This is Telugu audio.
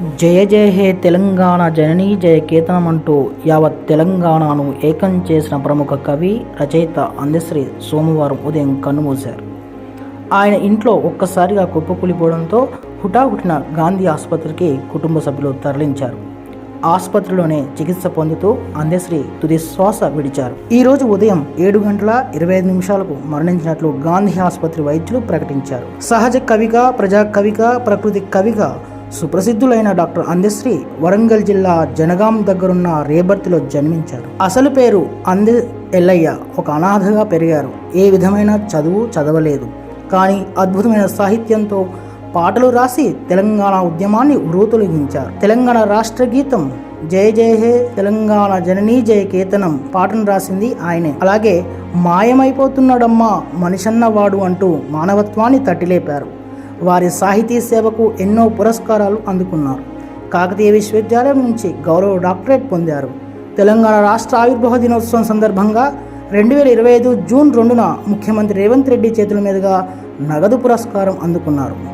జయ జయ హే తెలంగాణ జననీ జయ కేతనం అంటూ యావత్ తెలంగాణను ఏకం చేసిన ప్రముఖ కవి రచయిత అందశ్రీ సోమవారం ఉదయం కన్నుమూశారు. ఆయన ఇంట్లో ఒక్కసారిగా కుప్పకూలిపోవడంతో హుటాహుటిన గాంధీ ఆసుపత్రికి కుటుంబ సభ్యులు తరలించారు. ఆసుపత్రిలోనే చికిత్స పొందుతూ అందశ్రీ తుది శ్వాస విడిచారు. ఈ రోజు ఉదయం 7:25 మరణించినట్లు గాంధీ ఆసుపత్రి వైద్యులు ప్రకటించారు. సహజ కవిగా, ప్రజా కవిగా, ప్రకృతి కవిగా సుప్రసిద్ధులైన డాక్టర్ అందశ్రీ వరంగల్ జిల్లా జనగాం దగ్గరున్న రేబర్తిలో జన్మించారు. అసలు పేరు అందె ఎల్లయ్య. ఒక అనాథగా పెరిగారు. ఏ విధమైన చదువు చదవలేదు. కానీ అద్భుతమైన సాహిత్యంతో పాటలు రాసి తెలంగాణ ఉద్యమాన్ని ఉర్రూతొలగించారు. తెలంగాణ రాష్ట్ర గీతం జయ జయ హే తెలంగాణ జననీ జయ కేతనం పాటను రాసింది ఆయనే. అలాగే మాయమైపోతున్నాడమ్మా మనిషన్నవాడు అంటూ మానవత్వాన్ని తట్టిలేపారు. వారి సాహితీ సేవకు ఎన్నో పురస్కారాలు అందుకున్నారు. కాకతీయ విశ్వవిద్యాలయం నుంచి గౌరవ డాక్టరేట్ పొందారు. తెలంగాణ రాష్ట్ర ఆవిర్భావ దినోత్సవం సందర్భంగా 2025 జూన్ 2న ముఖ్యమంత్రి రేవంత్ రెడ్డి చేతుల మీదుగా నగదు పురస్కారం అందుకున్నారు.